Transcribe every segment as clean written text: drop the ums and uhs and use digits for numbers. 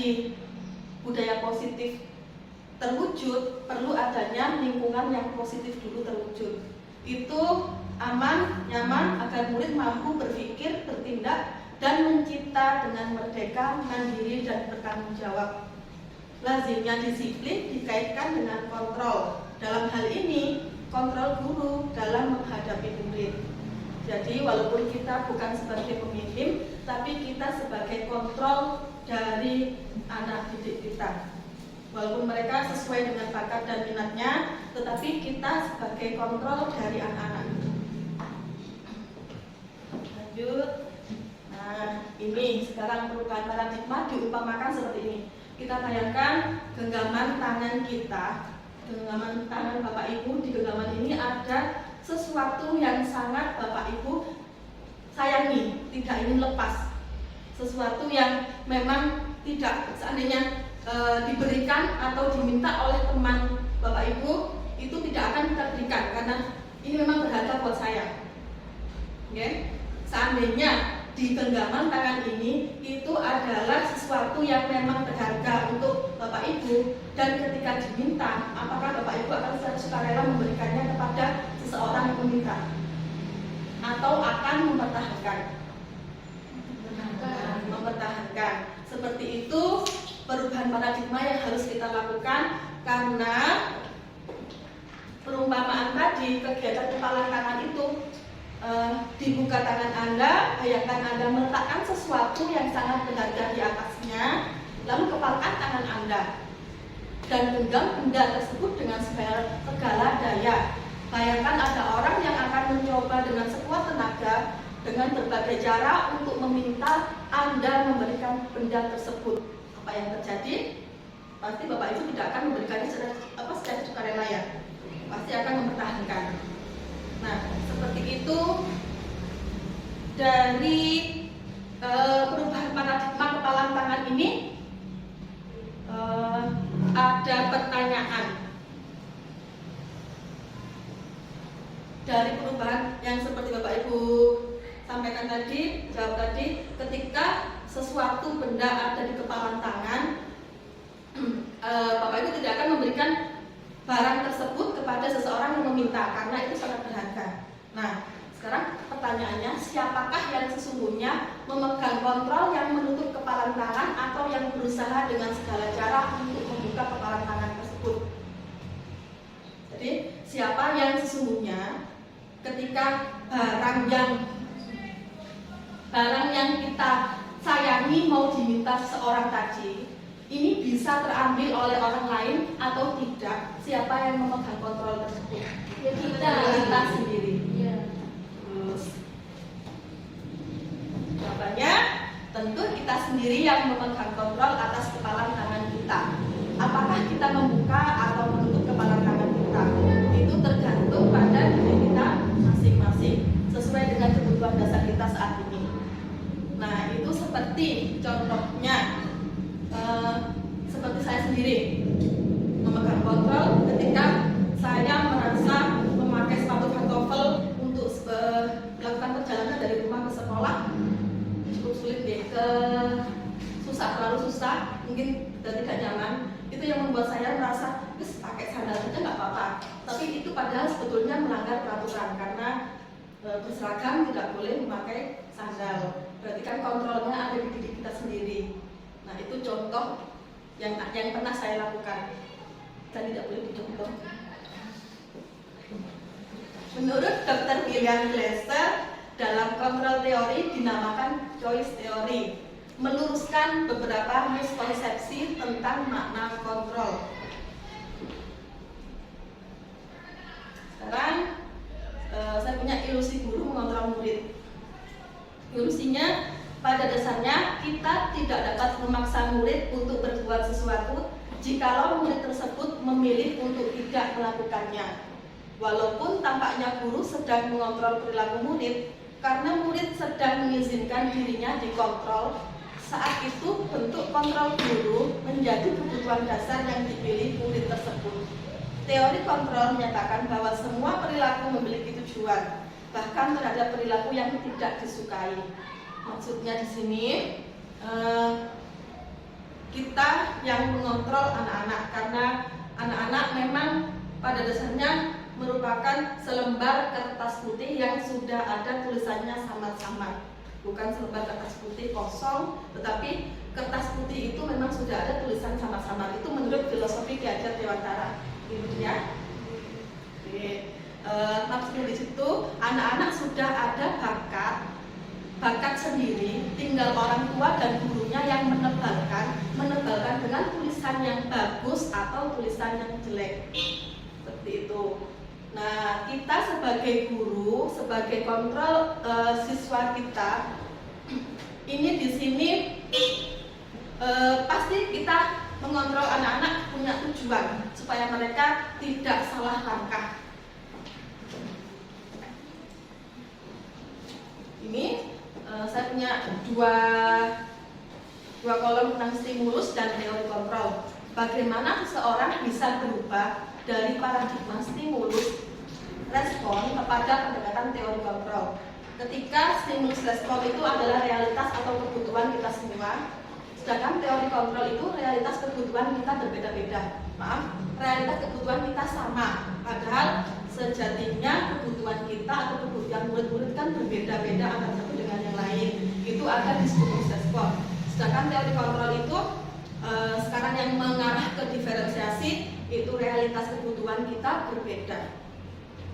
terjadi budaya positif terwujud, perlu adanya lingkungan yang positif dulu terwujud. Itu aman, nyaman agar murid mampu berpikir, bertindak, dan mencipta dengan merdeka, mandiri, dan bertanggung jawab. Lazimnya disiplin dikaitkan dengan kontrol. Dalam hal ini, kontrol guru dalam menghadapi murid. Jadi walaupun kita bukan sebagai pemimpin, tapi kita sebagai kontrol dari anak didik kita. Walaupun mereka sesuai dengan bakat dan minatnya, tetapi kita sebagai kontrol dari anak-anak itu. Lanjut. Nah, ini sekarang perubahan paradigma diumpamakan seperti ini. Kita bayangkan genggaman tangan kita, genggaman tangan Bapak Ibu. Di genggaman ini ada sesuatu yang sangat Bapak Ibu sayangi, tidak ingin lepas. Sesuatu yang memang tidak seandainya diberikan atau diminta oleh teman Bapak Ibu, itu tidak akan kita berikan karena ini memang berharga buat saya. Oke? Seandainya di genggaman tangan ini itu adalah sesuatu yang memang berharga untuk Bapak Ibu, dan ketika diminta, apakah Bapak Ibu akan secara sukarela memberikannya kepada seseorang yang meminta atau akan mempertahankan? Mempertahankan. Seperti itu perubahan paradigma yang harus kita lakukan, karena perumpamaan tadi, kegiatan kepalan tangan itu dibuka tangan Anda, bayangkan Anda meletakkan sesuatu yang sangat berharga di atasnya, lalu kepalkan tangan Anda dan genggam benda tersebut dengan segala daya. Bayangkan ada orang yang akan mencoba dengan sekuat tenaga dengan berbagai cara untuk meminta Anda memberikan benda tersebut. Apa yang terjadi? Pasti Bapak Ibu tidak akan memberikannya secara sukarela, ya. Pasti akan mempertahankan. Nah, seperti itu dari perubahan paradigma kepalan tangan ini. Ada pertanyaan dari perubahan yang seperti Bapak Ibu sampaikan tadi, jawab tadi, ketika sesuatu benda ada di kepalan tangan, Bapak Ibu tidak akan memberikan barang tersebut kepada seseorang yang meminta karena itu sangat berharga. Nah, sekarang pertanyaannya, siapakah yang sesungguhnya memegang kontrol yang menutup kepalan tangan atau yang berusaha dengan segala cara untuk membuka kepalan tangan tersebut? Jadi, siapa yang sesungguhnya ketika barang yang kita sayangi mau diminta seseorang tadi, ini bisa terambil oleh orang lain atau tidak? Siapa yang memegang kontrol tersebut? Ya, kita sendiri. Ya. Terus jawabannya tentu kita sendiri yang memegang kontrol atas kepalan tangan kita. Apakah kita membuka atau menutup kepalan tangan kita? Itu tergantung pada diri kita masing-masing sesuai dengan kebutuhan dasar kita saat ini. Nah, itu seperti contohnya seperti saya sendiri memegang kontrol ketika saya merasa memakai sepatu pantofel untuk melakukan perjalanan dari rumah ke sekolah cukup sulit deh, terlalu susah, mungkin tidak nyaman. Itu yang membuat saya merasa pakai sandal saja nggak apa-apa, tapi itu padahal sebetulnya melanggar peraturan karena berseragam tidak boleh memakai sandal. Berarti kan kontrolnya ada di diri kita sendiri. Nah, itu contoh yang pernah saya lakukan dan tidak boleh dicontoh. Menurut Dr. William Glasser, dalam kontrol teori dinamakan choice theory, meluruskan beberapa miskonsepsi tentang makna kontrol. Sekarang saya punya ilusi guru mengontrol murid. Ilusinya, pada dasarnya kita tidak dapat memaksa murid untuk berbuat sesuatu jikalau murid tersebut memilih untuk tidak melakukannya. Walaupun tampaknya guru sedang mengontrol perilaku murid, karena murid sedang mengizinkan dirinya dikontrol, saat itu bentuk kontrol guru menjadi kebutuhan dasar yang dipilih murid tersebut. Teori kontrol menyatakan bahwa semua perilaku memiliki tujuan, bahkan terhadap perilaku yang tidak disukai. Maksudnya di sini kita yang mengontrol anak-anak, karena anak-anak memang pada dasarnya merupakan selembar kertas putih yang sudah ada tulisannya samar-samar, bukan selembar kertas putih kosong, tetapi kertas putih itu memang sudah ada tulisan samar-samar. Itu menurut filosofi Ki Hajar Dewantara. Gitu ya. Maksudnya di situ anak-anak sudah ada bakat sendiri, tinggal orang tua dan gurunya yang menebalkan dengan tulisan yang bagus atau tulisan yang jelek. Seperti itu. Nah, kita sebagai guru, sebagai kontrol siswa kita, ini di sini pasti kita mengontrol anak-anak punya tujuan supaya mereka tidak salah langkah. Ini saya punya dua kolom tentang stimulus dan teori kontrol. Bagaimana seseorang bisa berubah dari paradigma stimulus respon kepada pendekatan teori kontrol. Ketika stimulus respon itu adalah realitas atau kebutuhan kita semua, sedangkan teori kontrol itu realitas kebutuhan kita berbeda-beda. Realitas kebutuhan kita sama, padahal sejatinya kebutuhan kita atau kebutuhan murid-murid kan berbeda-beda antara satu dengan yang lain. Itu ada di stimulus respon. Sedangkan teori kontrol itu sekarang yang mengarah ke diferensiasi, itu realitas kebutuhan kita berbeda.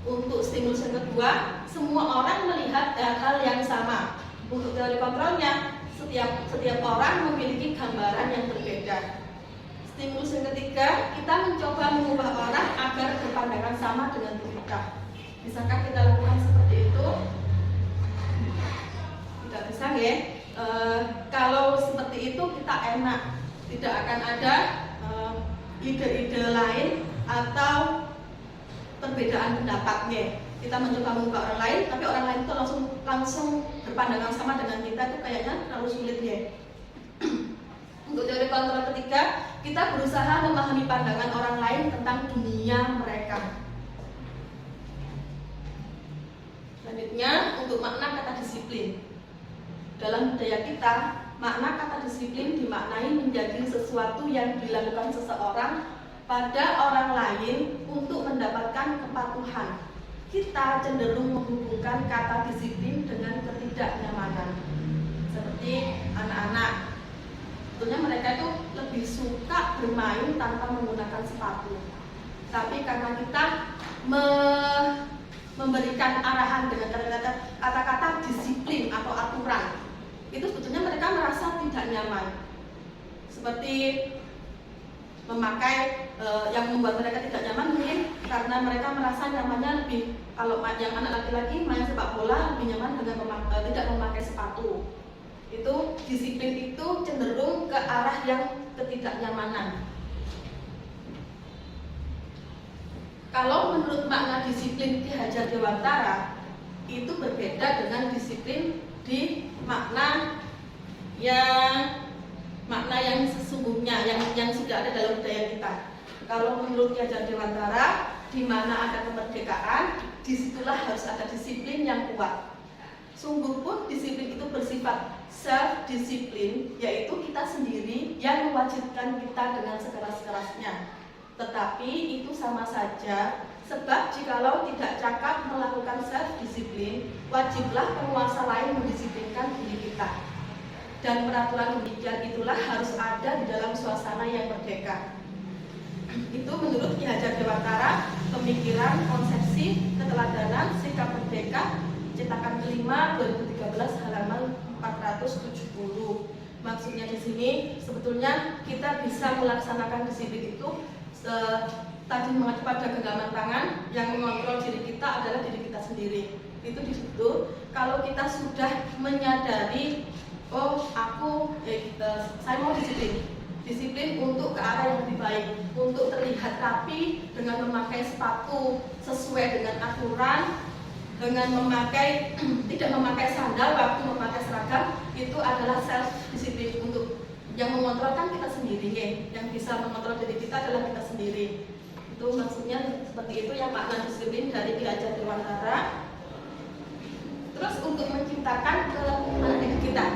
Untuk stimulus yang kedua, semua orang melihat hal yang sama. Untuk teori kontrolnya, setiap orang memiliki gambaran yang berbeda. Stimulus yang ketiga, kita mencoba mengubah orang agar berpandangan sama dengan kita. Bisakah kita lakukan seperti itu? Tidak bisa, ya. Kalau seperti itu kita enak, tidak akan ada ide-ide lain atau perbedaan pendapatnya. Kita mencoba mengubah orang lain, tapi orang lain itu langsung berpandangan sama dengan kita, itu kayaknya terlalu sulit, ya. Untuk teori kontrol ketiga, kita berusaha memahami pandangan orang lain tentang dunia mereka. Selanjutnya, untuk makna kata disiplin. Dalam budaya kita, makna kata disiplin dimaknai menjadi sesuatu yang dilakukan seseorang pada orang lain untuk mendapatkan kepatuhan. Kita cenderung menghubungkan kata disiplin dengan ketidaknyamanan. Seperti anak-anak, sebetulnya mereka itu lebih suka bermain tanpa menggunakan sepatu. Tapi karena kita memberikan arahan dengan kata-kata disiplin atau aturan, itu sebetulnya mereka merasa tidak nyaman. Seperti memakai yang membuat mereka tidak nyaman mungkin karena mereka merasa nyamannya lebih, kalau yang anak laki-laki main sepak bola lebih nyaman dengan tidak memakai sepatu. Itu disiplin itu cenderung ke arah yang ketidaknyamanan. Kalau menurut makna disiplin Ki Hajar Dewantara, itu berbeda dengan disiplin di makna yang sesungguhnya, yang sudah ada dalam budaya kita. Kalau menurut Ki Hajar Dewantara, di mana ada kemerdekaan, disitulah harus ada disiplin yang kuat. Sungguh pun disiplin itu bersifat self-disiplin, yaitu kita sendiri yang mewajibkan kita dengan sekeras-kerasnya. Tetapi itu sama saja, sebab jikalau tidak cakap melakukan self-disiplin, wajiblah penguasa lain mendisiplinkan diri kita. Dan peraturan demikian itulah harus ada di dalam suasana yang merdeka. Itu menurut Ki Hajar Dewantara, pemikiran, konsepsi, keteladanan, sikap merdeka, cetakan kelima 2013 halaman 470. Maksudnya di sini sebetulnya kita bisa melaksanakan disiplin itu tadi mengacu pada genggaman tangan, yang mengontrol diri kita adalah diri kita sendiri. Itu di situ kalau kita sudah menyadari, saya mau disiplin untuk ke arah yang lebih baik, untuk terlihat rapi dengan memakai sepatu sesuai dengan aturan, dengan tidak memakai sandal waktu memakai seragam, itu adalah self disiplin. Untuk yang mengontrolkan kita sendiri, yang bisa mengontrol diri kita adalah kita sendiri. Itu maksudnya seperti itu yang makna disiplin dari Ki Hajar Dewantara. Terus untuk menciptakan ke anak didik kita,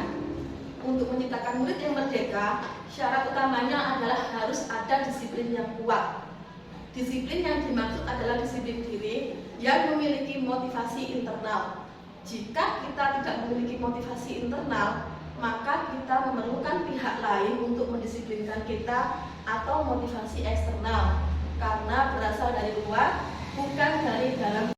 untuk menciptakan menciptakan murid yang merdeka, syarat utamanya adalah harus ada disiplin yang kuat. Disiplin yang dimaksud adalah disiplin diri yang memiliki motivasi internal. Jika kita tidak memiliki motivasi internal, maka kita memerlukan pihak lain untuk mendisiplinkan kita atau motivasi eksternal, karena berasal dari luar, bukan dari dalam.